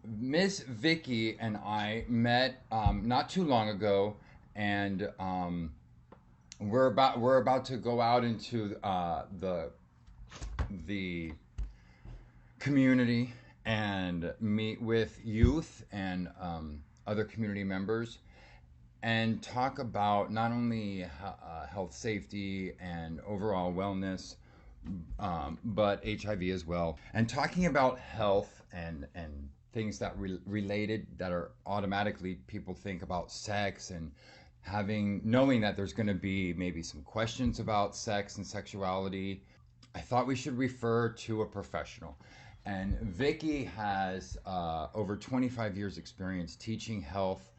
Miss Vicky and I met not too long ago, and we're about to go out into the community and meet with youth and other community members and talk about not only health safety and overall wellness, but HIV as well. And talking about health and things that related that are automatically people think about sex and knowing that there's going to be maybe some questions about sex and sexuality. I thought we should refer to a professional. And Vicky has over 25 years experience teaching health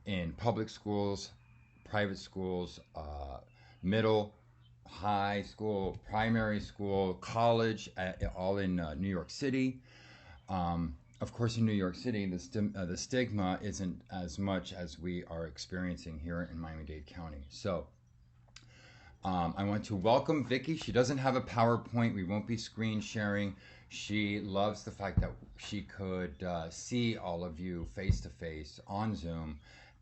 in public schools, private schools, middle, high school, primary school, college, all in New York City. Of course, in New York City, the stigma isn't as much as we are experiencing here in Miami-Dade County. So I want to welcome Vicky. She doesn't have a PowerPoint. We won't be screen sharing. She loves the fact that she could see all of you face to face on Zoom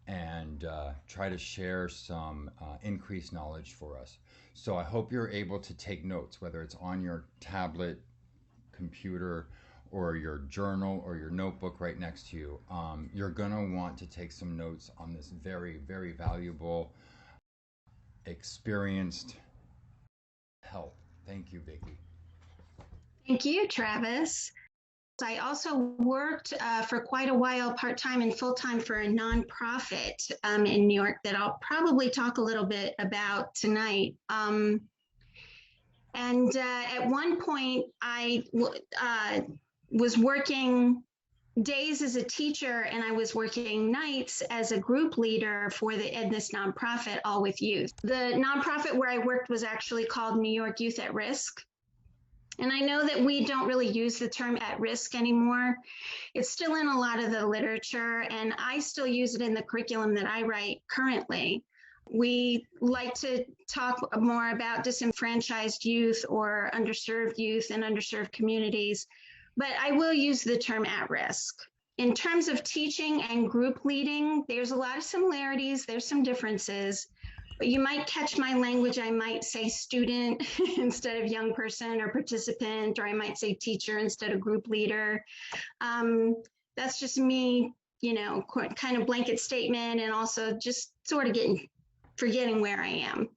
and try to share some increased knowledge for us. So I hope you're able to take notes, whether it's on your tablet, computer, or your journal or your notebook right next to you. You're gonna want to take some notes on this very, very valuable, experienced help. Thank you, Vicky. Thank you, Travis. I also worked for quite a while part-time and full-time for a nonprofit in New York that I'll probably talk a little bit about tonight. And at one point, I was working days as a teacher, and I was working nights as a group leader for this nonprofit, All With Youth. The nonprofit where I worked was actually called New York Youth at Risk. And I know that we don't really use the term at risk anymore. It's still in a lot of the literature, and I still use it in the curriculum that I write currently. We like to talk more about disenfranchised youth or underserved youth and underserved communities, but I will use the term at risk. In terms of teaching and group leading, there's a lot of similarities, there's some differences. But you might catch my language. I might say student instead of young person or participant, or I might say teacher instead of group leader. That's just me, kind of blanket statement, and also just sort of forgetting where I am.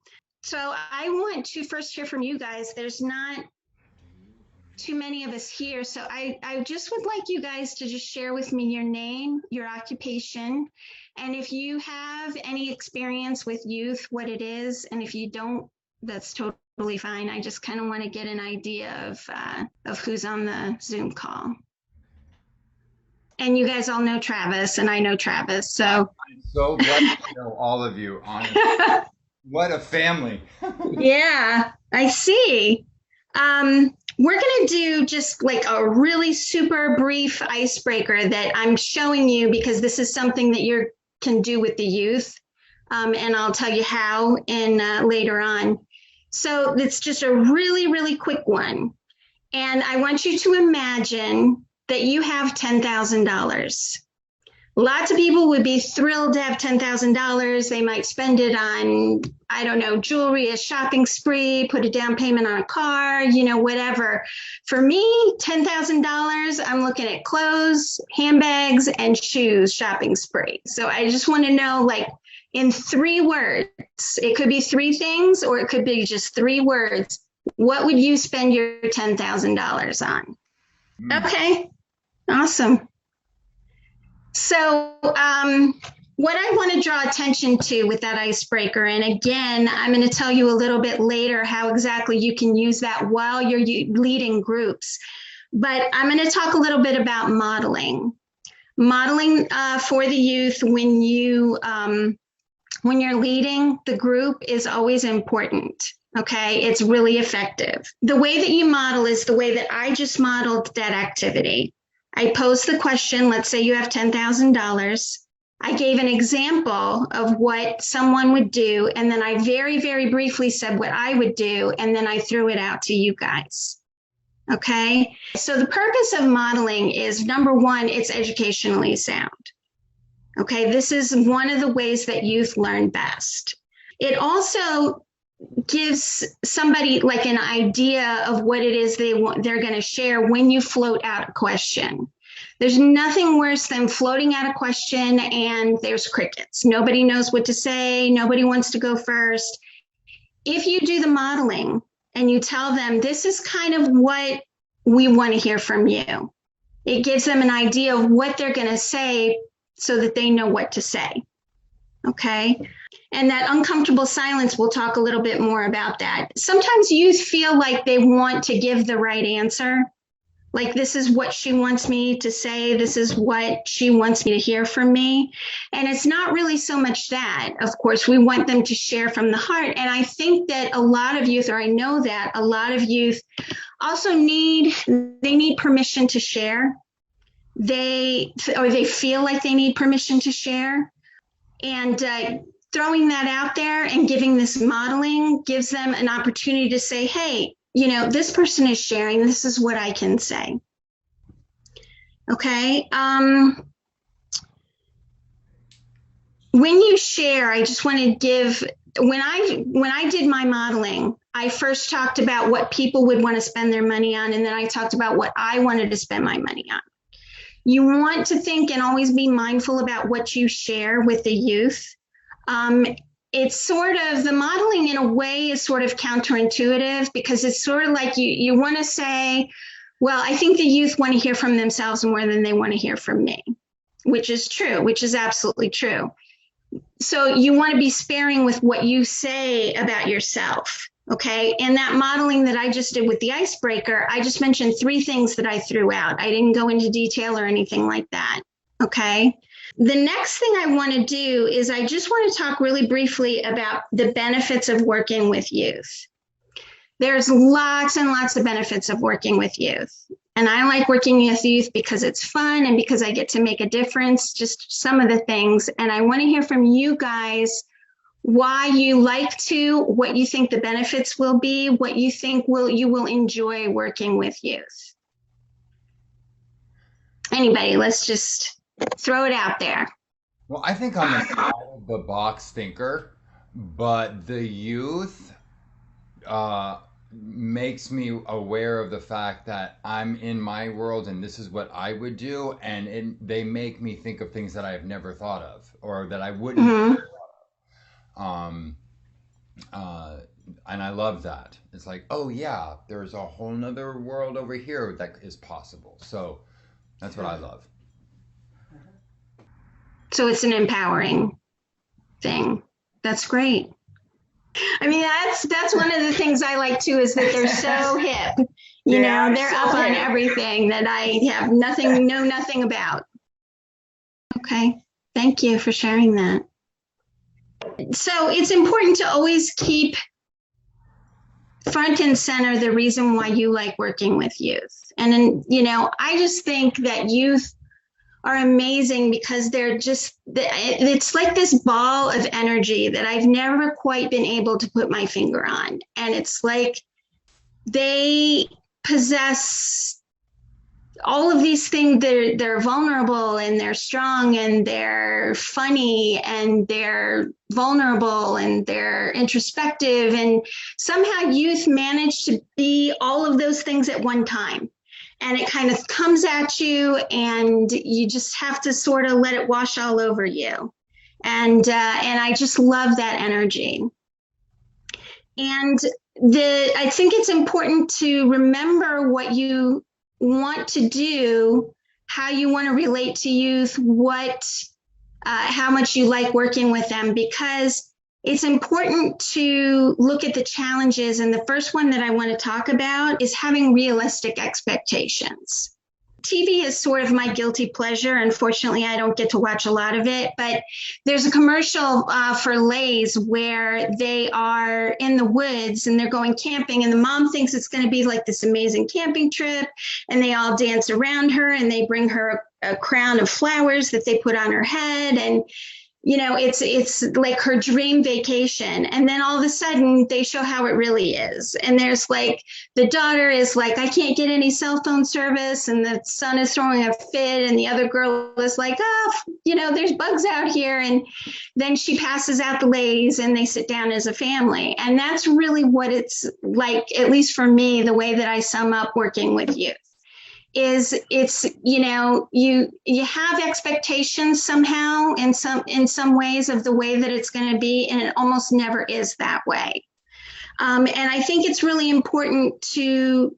So I want to first hear from you guys. There's not too many of us here. So I just would like you guys to just share with me your name, your occupation, and if you have any experience with youth, what it is. And if you don't, that's totally fine. I just kind of want to get an idea of who's on the Zoom call. And you guys all know Travis, and I know Travis. So I'm so glad to know all of you. Honestly. What a family. Yeah, I see. We're going to do just like a really super brief icebreaker that I'm showing you because this is something that you can do with the youth. And I'll tell you how later on. So it's just a really, really quick one. And I want you to imagine that you have $10,000. Lots of people would be thrilled to have $10,000. They might spend it on, I don't know, jewelry, a shopping spree, put a down payment on a car, whatever. For me, $10,000, I'm looking at clothes, handbags, and shoes shopping spree. So I just want to know, like, in 3 words, it could be 3 things, or it could be just 3 words. What would you spend your $10,000 on? Okay, awesome. So what I want to draw attention to with that icebreaker, and again, I'm going to tell you a little bit later how exactly you can use that while you're leading groups, but I'm going to talk a little bit about modeling. Modeling for the youth when you're leading the group is always important. Okay, it's really effective. The way that you model is the way that I just modeled that activity. I posed the question, let's say you have $10,000. I gave an example of what someone would do, and then I very, very briefly said what I would do, and then I threw it out to you guys. Okay. So the purpose of modeling is, number one, it's educationally sound. Okay. This is one of the ways that youth learn best. It also gives somebody like an idea of what it is they're going to share when you float out a question. There's nothing worse than floating out a question and there's crickets. Nobody knows what to say. Nobody wants to go first. If you do the modeling and you tell them, this is kind of what we want to hear from you, it gives them an idea of what they're going to say so that they know what to say. Okay. And that uncomfortable silence, we'll talk a little bit more about that. Sometimes youth feel like they want to give the right answer. Like, this is what she wants me to say. This is what she wants me to hear from me. And it's not really so much that. Of course, we want them to share from the heart. And I think that a lot of youth, or I know that a lot of youth also need permission to share. They feel like they need permission to share. And throwing that out there and giving this modeling gives them an opportunity to say, hey, you know, this person is sharing, this is what I can say. Okay. When you share, I just want to give, when I did my modeling, I first talked about what people would want to spend their money on, and then I talked about what I wanted to spend my money on. You want to think and always be mindful about what you share with the youth. It's sort of, the modeling in a way is sort of counterintuitive, because it's sort of like you want to say, well, I think the youth want to hear from themselves more than they want to hear from me, which is true, which is absolutely true. So you want to be sparing with what you say about yourself. Okay. And that modeling that I just did with the icebreaker, I just mentioned 3 things that I threw out. I didn't go into detail or anything like that. Okay. The next thing I want to do is I just want to talk really briefly about the benefits of working with youth. There's lots and lots of benefits of working with youth. And I like working with youth because it's fun and because I get to make a difference, just some of the things. And I want to hear from you guys why you like to, what you think the benefits will be, what you think you will enjoy working with youth. Anybody, let's just throw it out there. Well, I think I'm an out of the box thinker, but the youth makes me aware of the fact that I'm in my world and this is what I would do, and they make me think of things that I have never thought of or that I wouldn't. Mm-hmm. And I love that. It's like, oh yeah, there's a whole nother world over here that is possible. So that's what I love. So it's an empowering thing. That's great. I mean, that's one of the things I like too, is that they're so hip. You know, they're so up on everything that I have know nothing about. Okay. Thank you for sharing that. So it's important to always keep front and center the reason why you like working with youth. And then, you know, I just think that youth are amazing because they're just, it's like this ball of energy that I've never quite been able to put my finger on. And it's like they possess all of these things. They're vulnerable and they're strong and they're funny and they're vulnerable and they're introspective. And somehow youth manage to be all of those things at one time. And it kind of comes at you and you just have to sort of let it wash all over you. And I just love that energy. And I think it's important to remember what you want to do, how you want to relate to youth, how much you like working with them, because it's important to look at the challenges. And the first one that I want to talk about is having realistic expectations. TV is sort of my guilty pleasure. Unfortunately, I don't get to watch a lot of it, but there's a commercial for Lay's where they are in the woods and they're going camping, and the mom thinks it's going to be like this amazing camping trip, and they all dance around her and they bring her a crown of flowers that they put on her head. And it's like her dream vacation. And then all of a sudden they show how it really is. And there's like, the daughter is like, I can't get any cell phone service. And the son is throwing a fit. And the other girl is like, oh, there's bugs out here. And then she passes out the Lays and they sit down as a family. And that's really what it's like, at least for me, the way that I sum up working with youth. It's you have expectations somehow in some ways of the way that it's going to be, and it almost never is that way. And I think it's really important to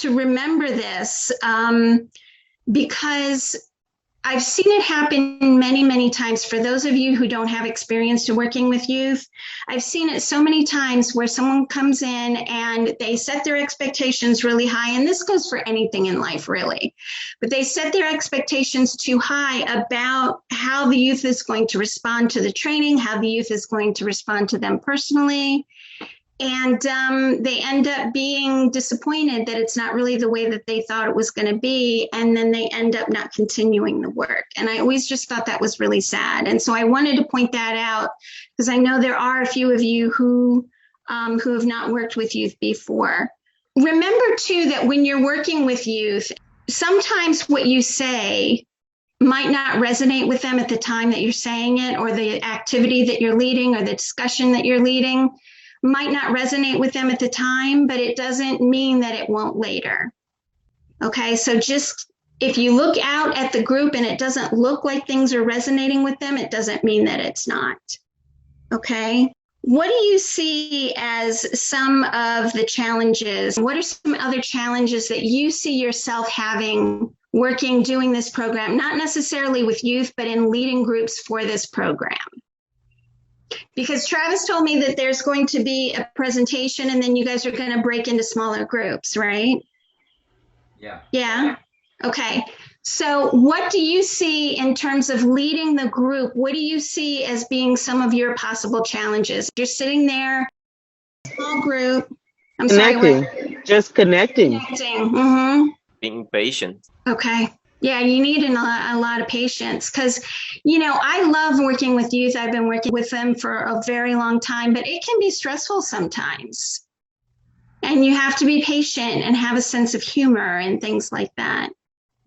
remember this, because I've seen it happen many, many times. For those of you who don't have experience to working with youth, I've seen it so many times where someone comes in and they set their expectations really high. And this goes for anything in life, really. But they set their expectations too high about how the youth is going to respond to the training, how the youth is going to respond to them personally. And they end up being disappointed that it's not really the way that they thought it was going to be. And then they end up not continuing the work. And I always just thought that was really sad. And so I wanted to point that out because I know there are a few of you who have not worked with youth before. Remember, too, that when you're working with youth, sometimes what you say might not resonate with them at the time that you're saying it, or the activity that you're leading or the discussion that you're leading might not resonate with them at the time, but it doesn't mean that it won't later. Okay, so just if you look out at the group and it doesn't look like things are resonating with them, it doesn't mean that it's not. Okay, what do you see as some of the challenges? What are some other challenges that you see yourself having working, doing this program, not necessarily with youth, but in leading groups for this program? Because Travis told me that there's going to be a presentation and then you guys are going to break into smaller groups, right? Yeah. Yeah. Okay. So what do you see in terms of leading the group? What do you see as being some of your possible challenges? You're sitting there, small group. Connecting. Just connecting. Connecting. Mm-hmm. Being patient. Okay. Yeah, you need a lot of patience because, I love working with youth. I've been working with them for a very long time, but it can be stressful sometimes. And you have to be patient and have a sense of humor and things like that.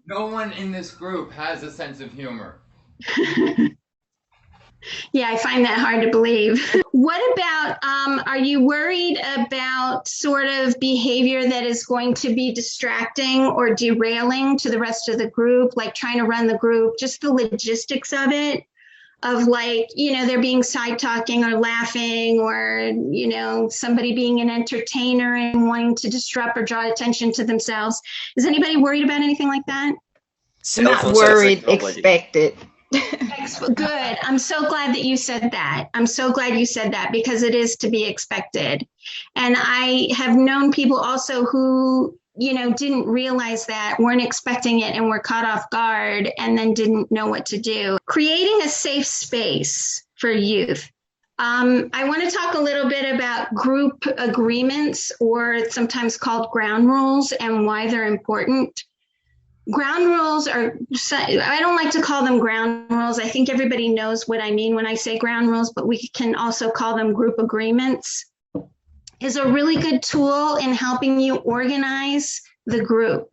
No one in this group has a sense of humor. Yeah, I find that hard to believe. What about, are you worried about sort of behavior that is going to be distracting or derailing to the rest of the group, like trying to run the group, just the logistics of it, of like, they're being side talking or laughing or, somebody being an entertainer and wanting to disrupt or draw attention to themselves. Is anybody worried about anything like that? Not worried, expected. Good. I'm so glad that you said that. I'm so glad you said that because it is to be expected. And I have known people also who, didn't realize that, weren't expecting it and were caught off guard and then didn't know what to do. Creating a safe space for youth. I want to talk a little bit about group agreements, or sometimes called ground rules, and why they're important. Ground rules are, I don't like to call them ground rules. I think everybody knows what I mean when I say ground rules, but we can also call them group agreements. Is a really good tool in helping you organize the group.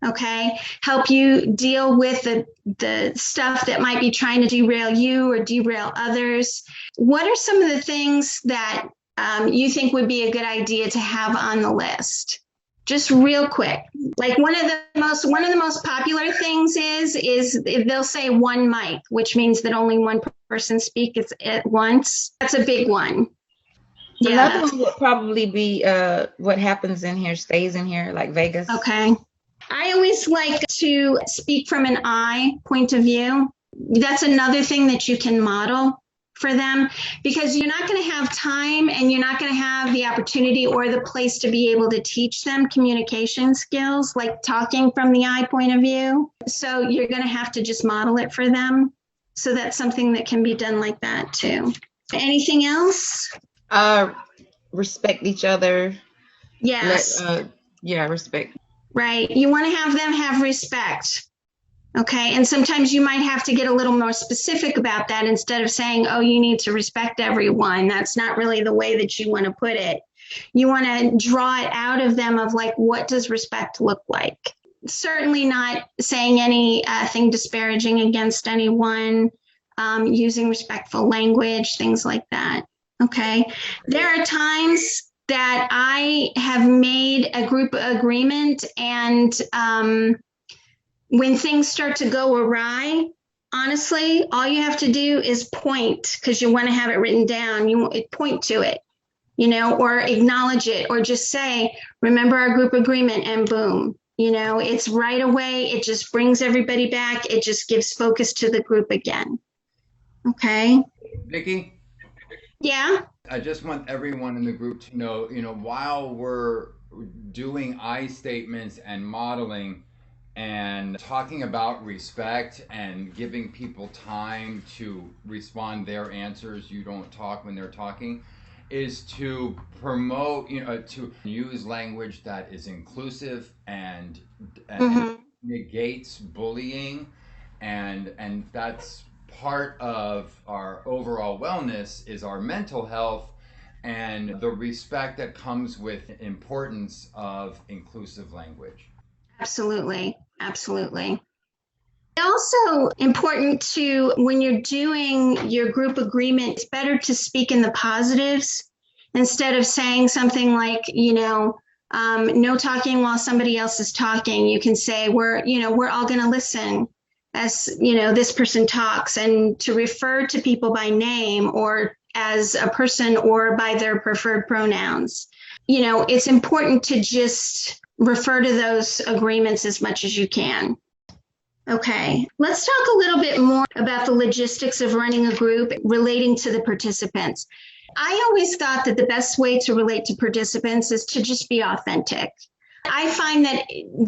Okay, help you deal with the stuff that might be trying to derail you or derail others. What are some of the things that you think would be a good idea to have on the list? Just real quick, like one of the most popular things is they'll say one mic, which means that only one person speaks at once. That's a big one. Yeah. Another one would probably be what happens in here stays in here, like Vegas. Okay. I always like to speak from an I point of view. That's another thing that you can model for them, because you're not going to have time and you're not going to have the opportunity or the place to be able to teach them communication skills, like talking from the I point of view. So you're going to have to just model it for them. So that's something that can be done like that too. Anything else? Respect each other. Yes. Respect. Right. You want to have them have respect. Okay. And sometimes you might have to get a little more specific about that instead of saying, oh, you need to respect everyone. That's not really the way that you want to put it. You want to draw it out of them of like, what does respect look like? Certainly not saying anything disparaging against anyone, using respectful language, things like that. Okay. There are times that I have made a group agreement and when things start to go awry, honestly, all you have to do is point because you want to have it written down. You point to it, or acknowledge it, or just say, remember our group agreement, and boom, it's right away. It just brings everybody back. It just gives focus to the group again. Okay. Vicki? Yeah. I just want everyone in the group to know, while we're doing I statements and modeling, and talking about respect and giving people time to respond their answers, you don't talk when they're talking, is to promote, to use language that is inclusive and negates bullying, and that's part of our overall wellness is our mental health and the respect that comes with importance of inclusive language. Absolutely. Absolutely. Also important to, when you're doing your group agreement, it's better to speak in the positives instead of saying something like, no talking while somebody else is talking. You can say, we're all going to listen as, this person talks, and to refer to people by name or as a person or by their preferred pronouns. It's important to just refer to those agreements as much as you can. Okay, let's talk a little bit more about the logistics of running a group relating to the participants. I always thought that the best way to relate to participants is to just be authentic. I find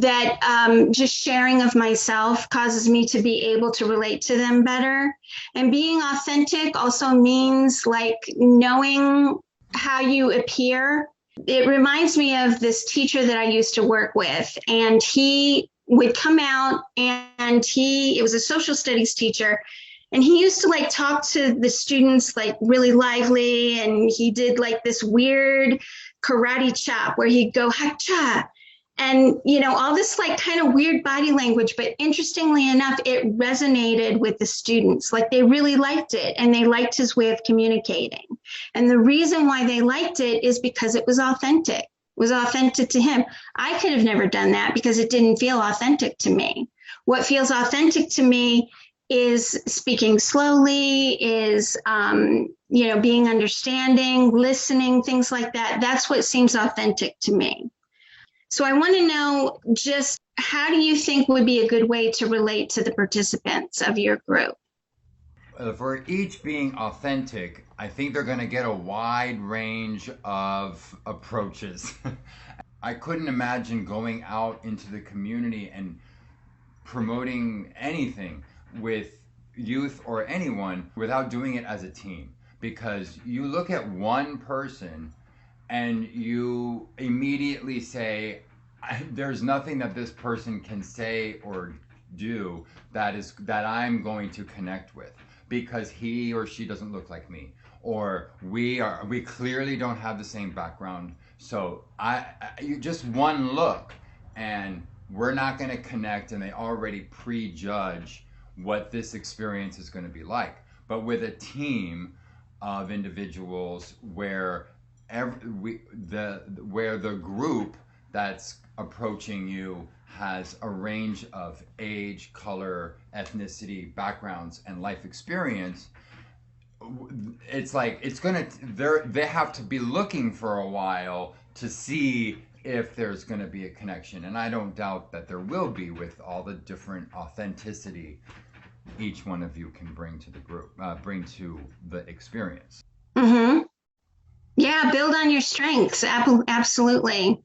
that just sharing of myself causes me to be able to relate to them better. And being authentic also means like knowing how you appear. It reminds me of this teacher that I used to work with, and he would come out, and it was a social studies teacher, and he used to like talk to the students like really lively, and he did like this weird karate chop where he'd go hacha, and all this like kind of weird body language, but interestingly enough, it resonated with the students. Like they really liked it, and they liked his way of communicating. And the reason why they liked it is because it was authentic. Was authentic to him. I could have never done that because it didn't feel authentic to me. What feels authentic to me is speaking slowly, is being understanding, listening, things like that. That's what seems authentic to me. So I want to know, just how do you think would be a good way to relate to the participants of your group? For each being authentic, I think they're going to get a wide range of approaches. I couldn't imagine going out into the community and promoting anything with youth or anyone without doing it as a team. Because you look at one person and you immediately say, there's nothing that this person can say or do that I'm going to connect with, because he or she doesn't look like me, or we clearly don't have the same background. So you just one look and we're not going to connect, and they already prejudge what this experience is going to be like. But with a team of individuals where the group that's approaching you has a range of age, color, ethnicity, backgrounds, and life experience, it's like they have to be looking for a while to see if there's going to be a connection. And I don't doubt that there will be, with all the different authenticity each one of you can bring to the group, bring to the experience. Mm-hmm. Yeah, build on your strengths. Absolutely.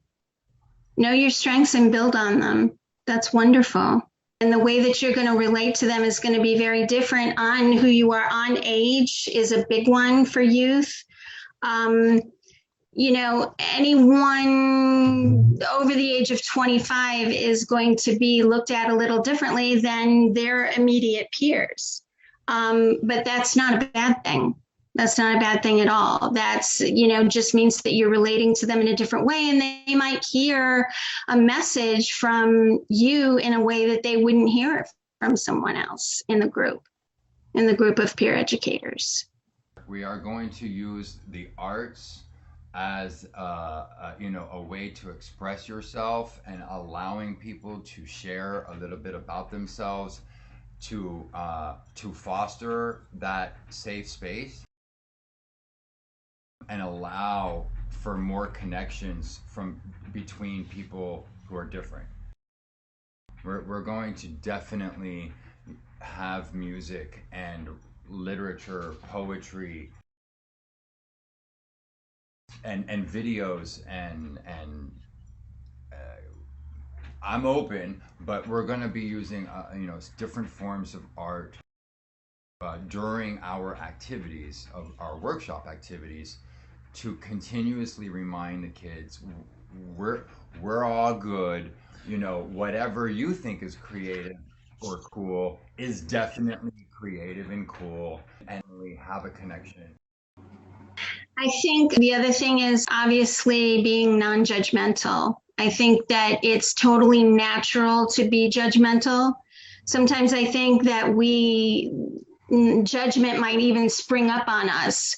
Know your strengths and build on them. That's wonderful. And the way that you're going to relate to them is going to be very different on who you are. On age is a big one for youth. Anyone anything over the age of 25 is going to be looked at a little differently than their immediate peers. But that's not a bad thing. That's not a bad thing at all. That's, just means that you're relating to them in a different way, and they might hear a message from you in a way that they wouldn't hear it from someone else in the group of peer educators. We are going to use the arts as a way to express yourself and allowing people to share a little bit about themselves, to foster that safe space and allow for more connections from between people who are different. We're going to definitely have music and literature, poetry, and videos, and I'm open, but we're going to be using different forms of art during our activities, of our workshop activities, to continuously remind the kids we're all good. Whatever you think is creative or cool is definitely creative and cool, and we have a connection. I think the other thing is obviously being non-judgmental. I think that it's totally natural to be judgmental. Sometimes I think that judgment might even spring up on us.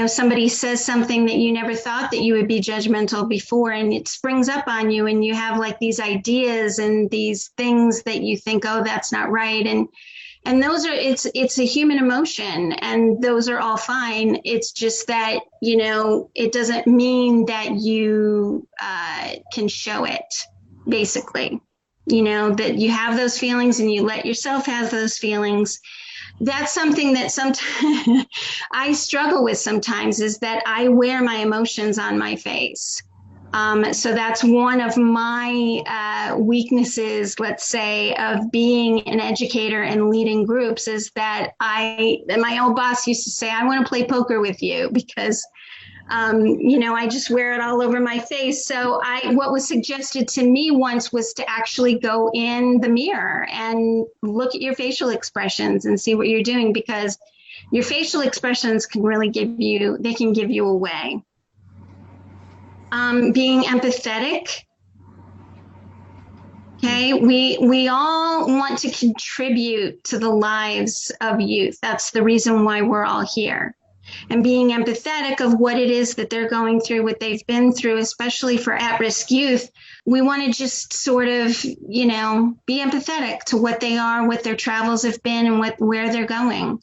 Somebody says something that you never thought that you would be judgmental before, and it springs up on you, and you have like these ideas and these things that you think, oh, that's not right. And those are, it's a human emotion, and those are all fine. It's just that, it doesn't mean that you can show it, basically, that you have those feelings and you let yourself have those feelings. That's something that sometimes I struggle with sometimes, is that I wear my emotions on my face. So that's one of my weaknesses, let's say, of being an educator and leading groups, is that my old boss used to say, I want to play poker with you, because I just wear it all over my face. So what was suggested to me once was to actually go in the mirror and look at your facial expressions and see what you're doing, because your facial expressions can really give you away. Being empathetic. Okay, we all want to contribute to the lives of youth. That's the reason why we're all here. And being empathetic of what it is that they're going through, what they've been through, especially for at-risk youth, we want to just sort of, be empathetic to what they are, what their travels have been, and where they're going.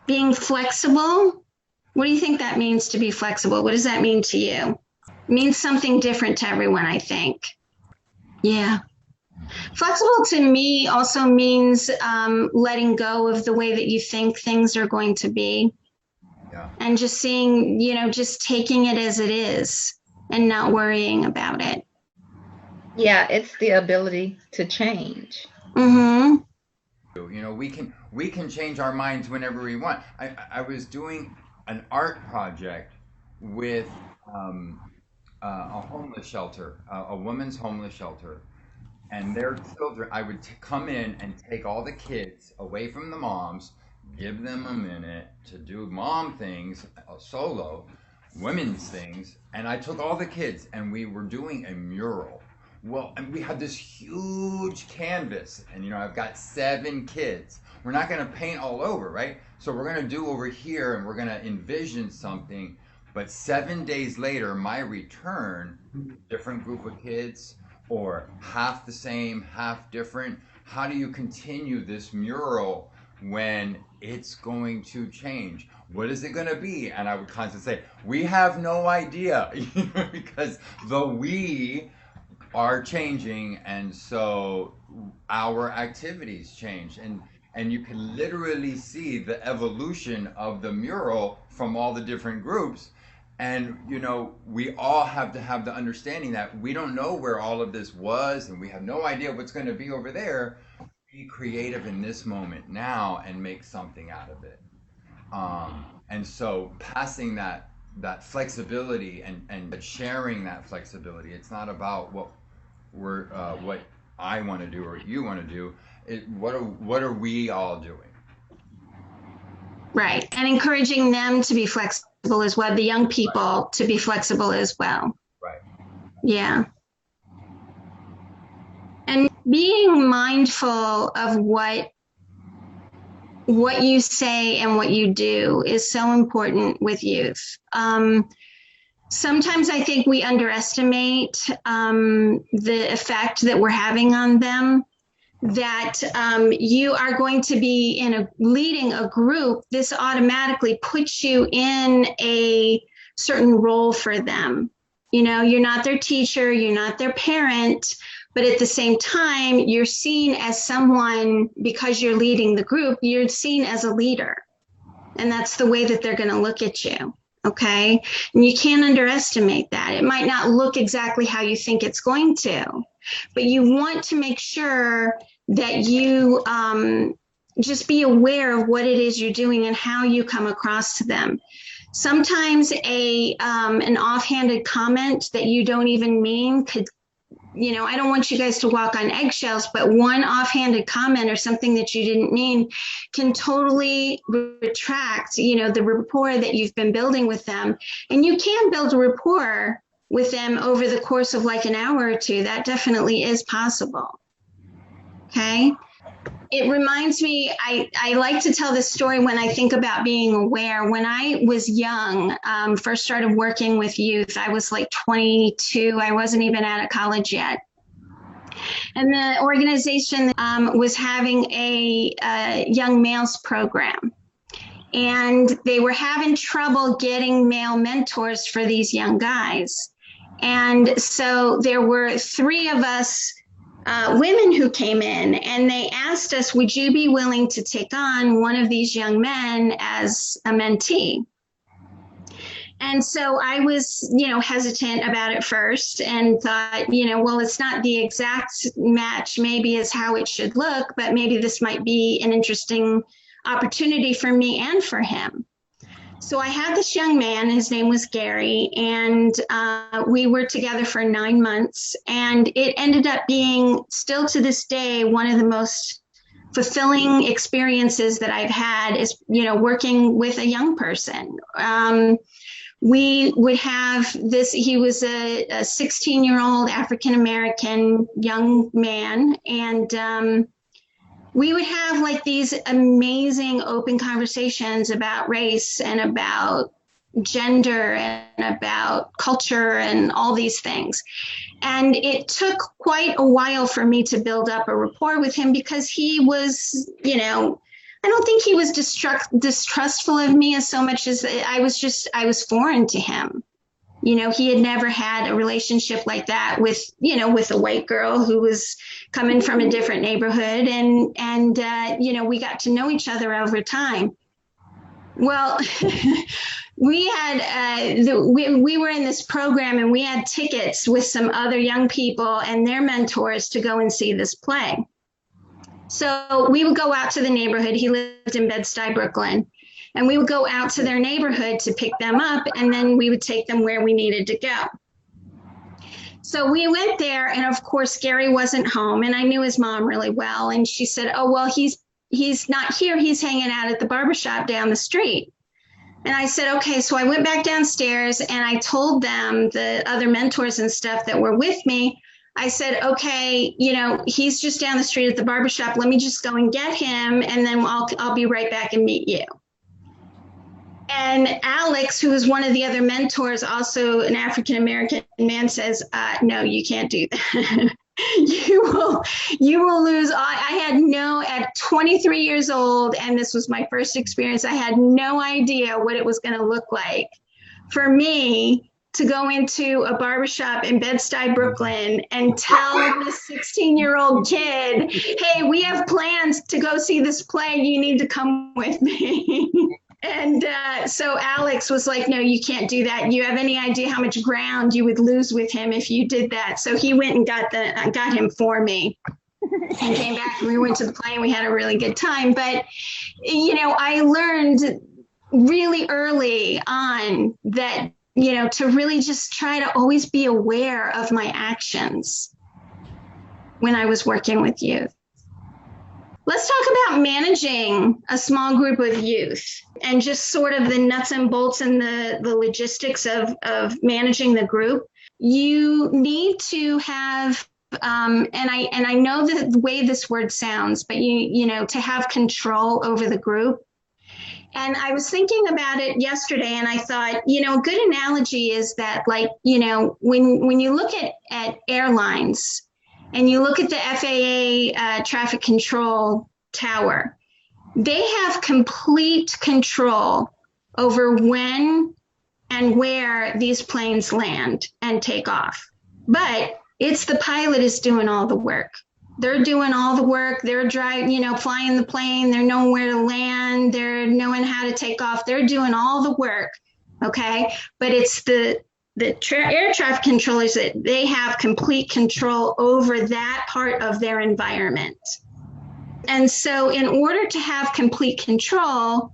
Being flexible. What do you think that means, to be flexible? What does that mean to you? It means something different to everyone, I think. Yeah. Flexible to me also means letting go of the way that you think things are going to be. Yeah. And just seeing, just taking it as it is and not worrying about it. Yeah, it's the ability to change. Mm-hmm. We can change our minds whenever we want. I was doing an art project with a homeless shelter, a women's homeless shelter, and their children. I would come in and take all the kids away from the moms, give them a minute to do mom things, solo, women's things, and I took all the kids and we were doing a mural. Well, and we had this huge canvas, and I've got 7 kids. We're not going to paint all over, right? So we're going to do over here, and we're going to envision something. But 7 days later, my return, different group of kids, or half the same, half different. How do you continue this mural when it's going to change? What is it going to be? And I would constantly say, we have no idea, because we are changing, and so our activities change, and you can literally see the evolution of the mural from all the different groups. And we all have to have the understanding that we don't know where all of this was, and we have no idea what's going to be over there. Be creative in this moment now and make something out of it. And so passing that that flexibility and sharing that flexibility. It's not about what what I want to do or you want to do. What are we all doing? Right. And encouraging them to be flexible as well, the young people to be flexible as well. Right. Yeah. And being mindful of what you say and what you do is so important with youth. Sometimes I think we underestimate the effect that we're having on them. That you are going to be leading a group, this automatically puts you in a certain role for them. You know, you're not their teacher, you're not their parent, but at the same time, you're seen as someone, because you're leading the group, you're seen as a leader. And that's the way that they're going to look at you. Okay. And you can't underestimate that. It might not look exactly how you think it's going to, but you want to make sure that you just be aware of what it is you're doing and how you come across to them. Sometimes an offhanded comment that you don't even mean could, you know, I don't want you guys to walk on eggshells, but one offhanded comment or something that you didn't mean can totally retract, you know, the rapport that you've been building with them. And you can build a rapport with them over the course of like an hour or two. That definitely is possible. Okay. It reminds me, I like to tell this story when I think about being aware. When I was young, first started working with youth, I was like 22. I wasn't even out of college yet. And the organization was having a young males program. And they were having trouble getting male mentors for these young guys. And so there were 3 of us women who came in, and they asked us, would you be willing to take on one of these young men as a mentee? And so I was, you know, hesitant about it first and thought, you know, well, it's not the exact match maybe is how it should look, but maybe this might be an interesting opportunity for me and for him. So I had this young man, his name was Gary, and we were together for 9 months, and it ended up being, still to this day, one of the most fulfilling experiences that I've had is, you know, working with a young person. We would have this, he was a 16-year-old African-American young man, and we would have like these amazing open conversations about race and about gender and about culture and all these things. And it took quite a while for me to build up a rapport with him because he was, you know, I don't think he was distrustful of me as so much as I was foreign to him. You know, he had never had a relationship like that with, you know, with a white girl who was coming from a different neighborhood. And you know, we got to know each other over time. Well, we had, we were in this program and we had tickets with some other young people and their mentors to go and see this play. So we would go out to the neighborhood. He lived in Bed-Stuy, Brooklyn. And we would go out to their neighborhood to pick them up, and then we would take them where we needed to go. So we went there, and of course, Gary wasn't home, and I knew his mom really well. And she said, oh, well, he's not here. He's hanging out at the barbershop down the street. And I said, okay. So I went back downstairs, and I told them, the other mentors and stuff that were with me, I said, okay, you know, he's just down the street at the barbershop. Let me just go and get him, and then I'll be right back and meet you. And Alex, who was one of the other mentors, also an African-American man, says, no, you can't do that. you will lose. I had at 23 years old, and this was my first experience, I had no idea what it was going to look like for me to go into a barbershop in Bed-Stuy, Brooklyn, and tell this 16-year-old kid, hey, we have plans to go see this play. You need to come with me. And so Alex was like, no, you can't do that. You have any idea how much ground you would lose with him if you did that? So he went and got him for me and came back, and we went to the play and we had a really good time. But, you know, I learned really early on that, to really just try to always be aware of my actions when I was working with youth. Let's talk about managing a small group of youth and just sort of the nuts and bolts and the logistics of managing the group. You need to have, and I know the way this word sounds, but to have control over the group. And I was thinking about it yesterday, and I thought, a good analogy is that, like, when you look at airlines and you look at the FAA traffic control tower, they have complete control over when and where these planes land and take off. But it's the pilot is doing all the work. They're doing all the work. They're driving, flying the plane. They're knowing where to land. They're knowing how to take off. They're doing all the work. Okay. But it's the air traffic controllers that they have complete control over that part of their environment. And so in order to have complete control,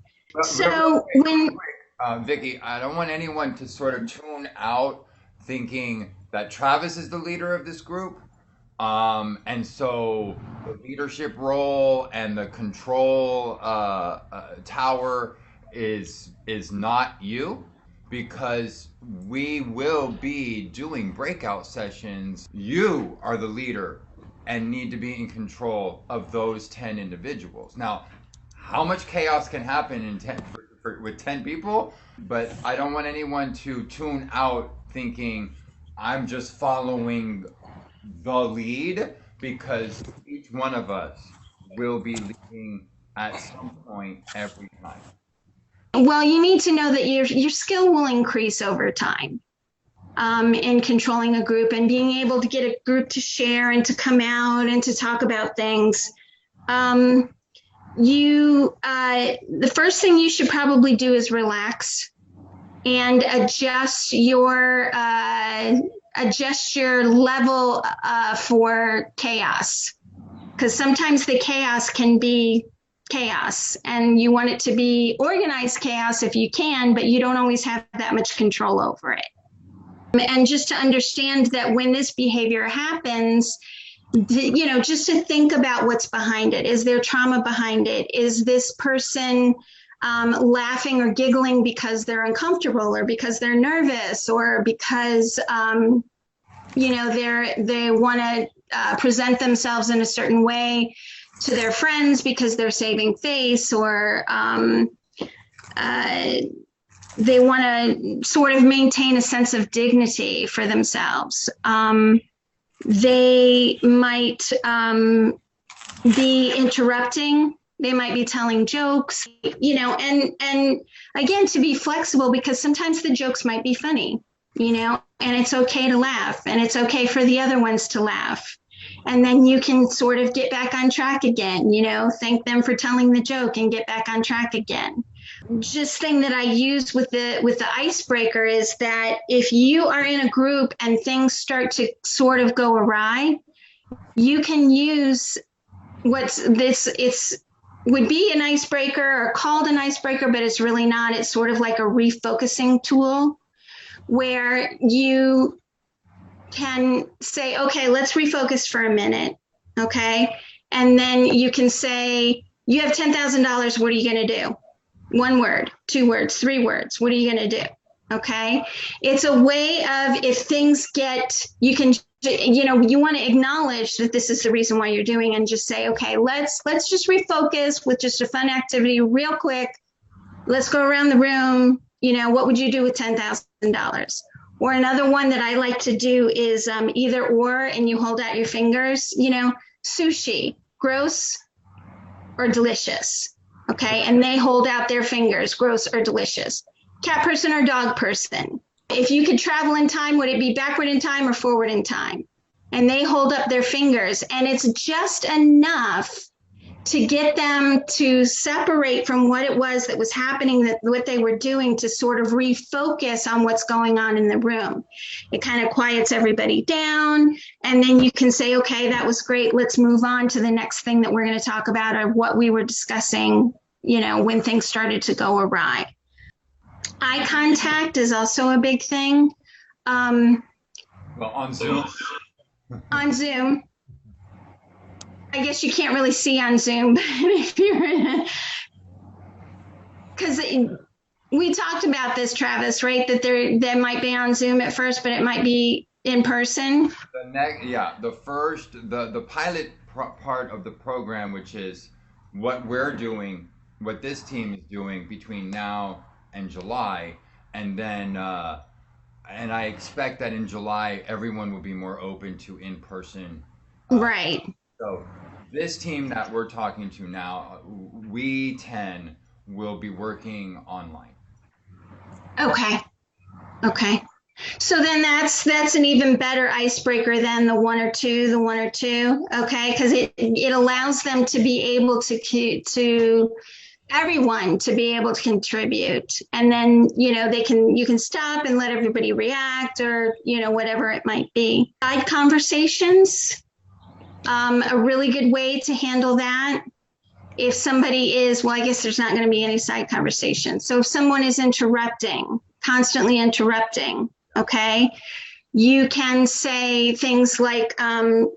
Vicki, I don't want anyone to sort of tune out thinking that Travis is the leader of this group. And so the leadership role and the control tower is not you, because we will be doing breakout sessions. You are the leader and need to be in control of those 10 individuals. Now, how much chaos can happen with 10 people? But I don't want anyone to tune out thinking I'm just following the lead, because each one of us will be leading at some point every time. Well, you need to know that your skill will increase over time in controlling a group and being able to get a group to share and to come out and to talk about things. The first thing you should probably do is relax and adjust your level for chaos, because sometimes the chaos can be chaos and you want it to be organized chaos if you can, but you don't always have that much control over it. And just to understand that when this behavior happens, just to think about what's behind it. Is there trauma behind it? Is this person laughing or giggling because they're uncomfortable or because they're nervous or because they want to present themselves in a certain way to their friends because they're saving face, or they want to sort of maintain a sense of dignity for themselves. They might be interrupting. They might be telling jokes, and again, to be flexible, because sometimes the jokes might be funny, and it's okay to laugh, and it's okay for the other ones to laugh. And then you can sort of get back on track again, thank them for telling the joke and get back on track again. Just thing that I use with the icebreaker is that if you are in a group and things start to sort of go awry, you can use would be an icebreaker or called an icebreaker, but it's really not. It's sort of like a refocusing tool where you can say, okay, let's refocus for a minute. Okay. And then you can say, you have $10,000. What are you going to do? 1 word, 2 words, 3 words. What are you going to do? Okay. It's a way of, if things get, you can, you want to acknowledge that this is the reason why you're doing, and just say, okay, let's just refocus with just a fun activity real quick. Let's go around the room. What would you do with $10,000? Or another one that I like to do is either or, and you hold out your fingers, sushi, gross or delicious. Okay. And they hold out their fingers, gross or delicious. Cat person or dog person. If you could travel in time, would it be backward in time or forward in time? And they hold up their fingers, and it's just enough to get them to separate from what it was that was happening, what they were doing, to sort of refocus on what's going on in the room. It kind of quiets everybody down, and then you can say, okay, that was great. Let's move on to the next thing that we're going to talk about, or what we were discussing, when things started to go awry. Eye contact is also a big thing. Well, on Zoom. On Zoom. I guess you can't really see on Zoom, but if you're, because we talked about this, Travis, right? That they might be on Zoom at first, but it might be in person. The pilot part of the program, which is what we're doing, what this team is doing between now and July, and then and I expect that in July everyone will be more open to in person. Right. So this team that we're talking to now, we 10 will be working online. Okay. So then that's an even better icebreaker than the one or two. Okay, because it allows them to be able to everyone to be able to contribute, and then you can stop and let everybody react, or whatever it might be. Side conversations, a really good way to handle that. If somebody is, well, I guess there's not going to be any side conversation. So if someone is constantly interrupting, okay, you can say things like, thank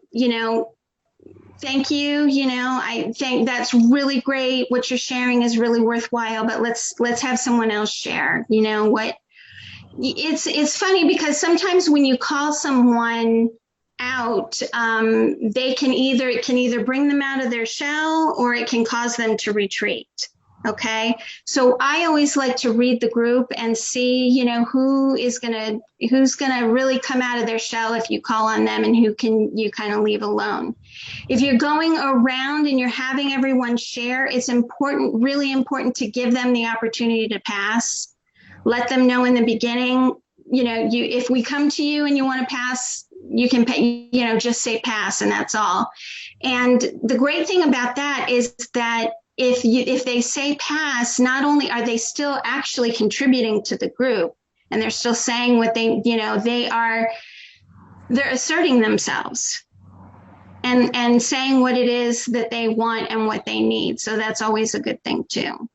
you, I think that's really great. What you're sharing is really worthwhile, but let's have someone else share. It's funny because sometimes when you call someone out, it can either bring them out of their shell or it can cause them to retreat. Okay, so I always like to read the group and see who's gonna really come out of their shell if you call on them, and who can you kind of leave alone. If you're going around and you're having everyone share, it's really important to give them the opportunity to pass. Let them know in the beginning, if we come to you and you want to pass, you can just say pass, and that's all. And the great thing about that is that if they say pass, not only are they still actually contributing to the group, and they're still saying what they're asserting themselves and saying what it is that they want and what they need. So that's always a good thing too.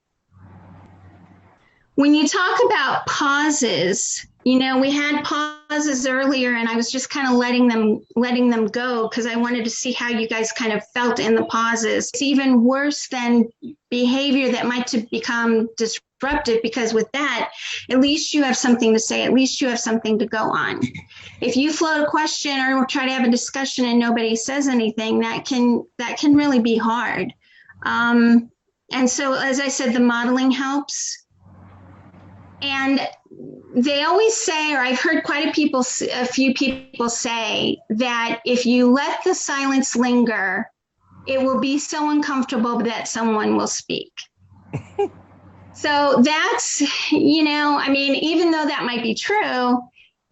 When you talk about pauses, we had pauses earlier, and I was just kind of letting them go because I wanted to see how you guys kind of felt in the pauses. It's even worse than behavior that might become disruptive, because with that, at least you have something to say, at least you have something to go on. If you float a question or try to have a discussion and nobody says anything, that can really be hard. And so, as I said, the modeling helps. And they always say, or I've heard a few people say, that if you let the silence linger, it will be so uncomfortable that someone will speak. So that's, even though that might be true,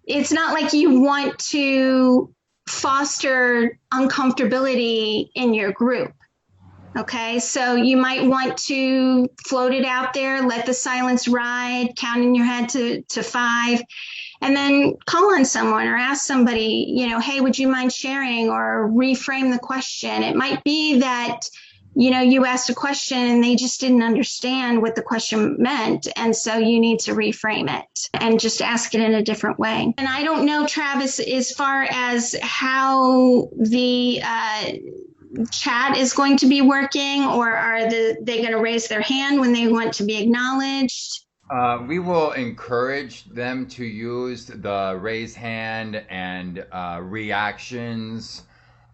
it's not like you want to foster uncomfortability in your group. Okay, so you might want to float it out there, let the silence ride, count in your head to 5, and then call on someone or ask somebody, hey, would you mind sharing, or reframe the question. It might be that, you asked a question and they just didn't understand what the question meant. And so you need to reframe it and just ask it in a different way. And I don't know, Travis, as far as how the chat is going to be working, or are they going to raise their hand when they want to be acknowledged? We will encourage them to use the raise hand and reactions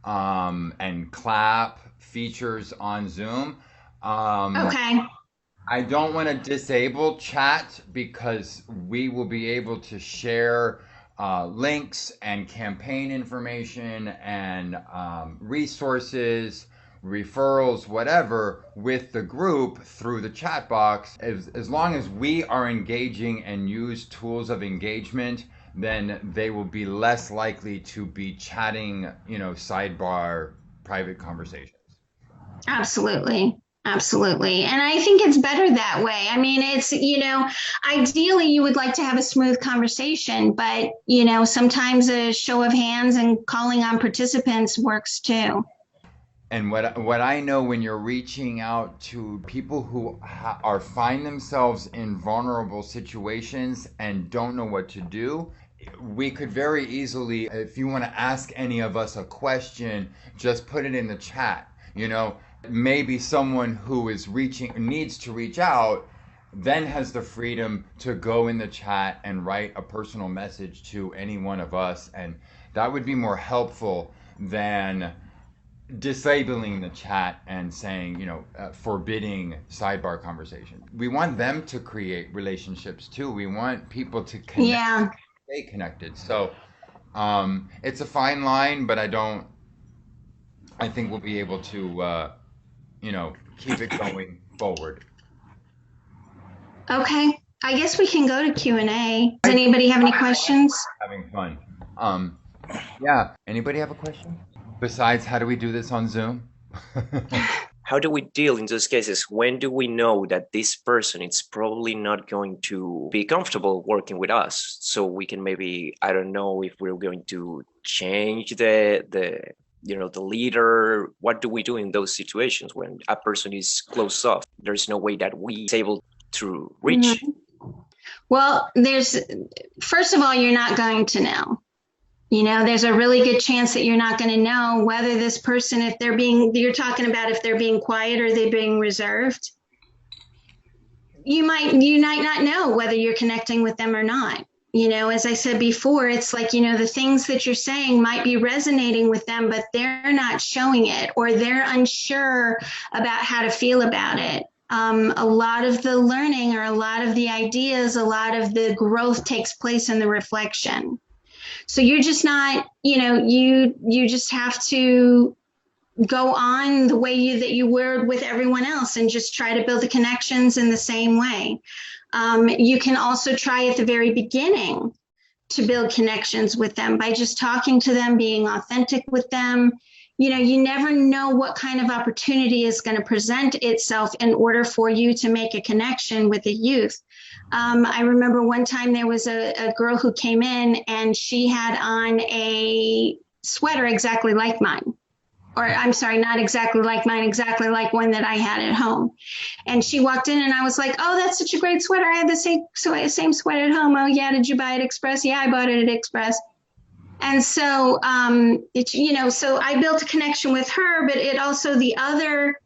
and clap features on Zoom. Okay. I don't want to disable chat because we will be able to share links and campaign information and resources, referrals, whatever, with the group through the chat box. As long as we are engaging and use tools of engagement, then they will be less likely to be chatting, sidebar private conversations. Absolutely. And I think it's better that way. I mean, it's, ideally you would like to have a smooth conversation, but, sometimes a show of hands and calling on participants works too. And what I know, when you're reaching out to people who are find themselves in vulnerable situations and don't know what to do, we could very easily, if you want to ask any of us a question, just put it in the chat. You know, maybe someone who is needs to reach out then has the freedom to go in the chat and write a personal message to any one of us, and that would be more helpful than disabling the chat and saying, forbidding sidebar conversation. We want them to create relationships too. We want people to Yeah. stay connected. So it's a fine line, but I think we'll be able to, keep it going forward. Okay. I guess we can go to Q&A. Does anybody have any questions? Having fun. Yeah. Anybody have a question? Besides, how do we do this on Zoom? How do we deal in those cases? When do we know that this person is probably not going to be comfortable working with us? So we can maybe, I don't know if we're going to change the leader. What do we do in those situations when a person is closed off? There's no way that we are able to reach. Mm-hmm. Well, first of all, you're not going to know. There's a really good chance that you're not going to know whether this person, you're talking about if they're being quiet or they're being reserved. You might not know whether you're connecting with them or not. As I said before, it's like, the things that you're saying might be resonating with them, but they're not showing it, or they're unsure about how to feel about it. A lot of the learning, or a lot of the ideas, a lot of the growth takes place in the reflection. So you're just not, you just have to go on the way that you were with everyone else and just try to build the connections in the same way. You can also try at the very beginning to build connections with them by just talking to them, being authentic with them. You never know what kind of opportunity is going to present itself in order for you to make a connection with the youth. I remember one time there was a girl who came in and she had on a sweater exactly like mine. Or I'm sorry, not exactly like mine, exactly like one that I had at home. And she walked in and I was like, oh, that's such a great sweater. I had the same sweater at home. Oh yeah, did you buy it at Express? Yeah, I bought it at Express. And so, so I built a connection with her, but it also the other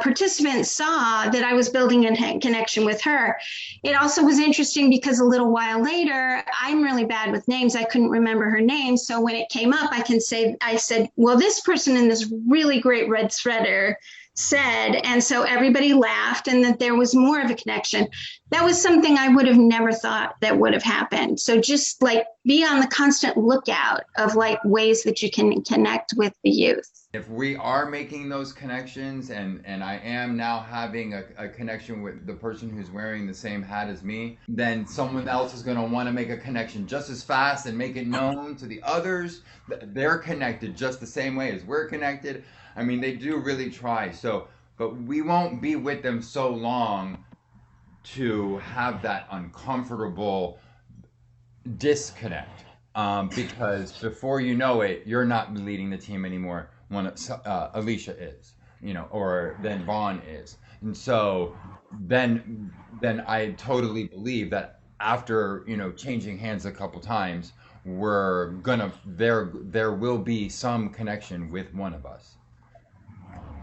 participants saw that I was building a connection with her. It also was interesting because a little while later, I'm really bad with names. I couldn't remember her name. So when it came up, I said, well, this person in this really great red sweater said, and so everybody laughed, and that there was more of a connection. That was something I would have never thought that would have happened. So just like be on the constant lookout of like ways that you can connect with the youth. If we are making those connections, and I am now having a connection with the person who's wearing the same hat as me, then someone else is going to want to make a connection just as fast and make it known to the others that they're connected just the same way as we're connected. I mean, they do really try. So, but we won't be with them so long to have that uncomfortable disconnect, because before you know it, you're not leading the team anymore. Alicia is, or then Vaughn is. And so then I totally believe that after, changing hands a couple times, there will be some connection with one of us.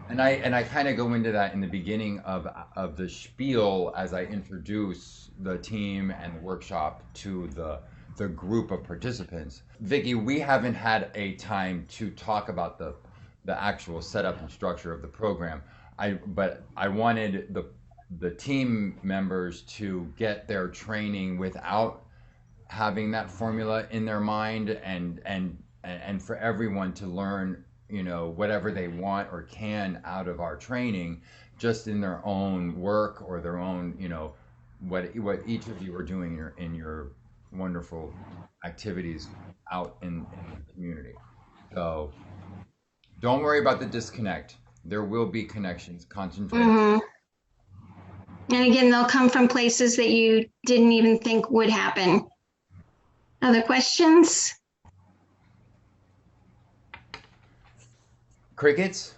And I kind of go into that in the beginning of the spiel as I introduce the team and the workshop to the group of participants. Vicki, we haven't had a time to talk about the actual setup and structure of the program. But I wanted the team members to get their training without having that formula in their mind, and for everyone to learn, whatever they want or can out of our training, just in their own work or their own, what each of you are doing in your wonderful activities out in the community. So don't worry about the disconnect. There will be connections, concentrate. Mm-hmm. And again, they'll come from places that you didn't even think would happen. Other questions? Crickets.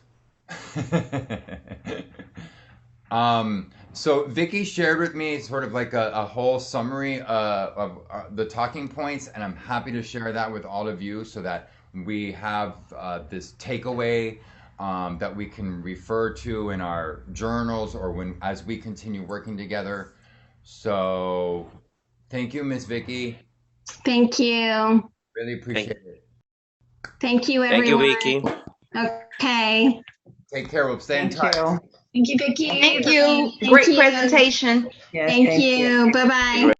So Vicky shared with me sort of like a whole summary of the talking points, and I'm happy to share that with all of you so that we have this takeaway that we can refer to in our journals or as we continue working together. So thank you, Miss Vicky. Thank you. Really appreciate it. Thank you, everyone. Thank you, Vicky. Okay. Take care. We'll stay in touch. You. Thank you, Vicky. Thank you. Thank Great you. presentation. Yes, Thank you. Bye-bye.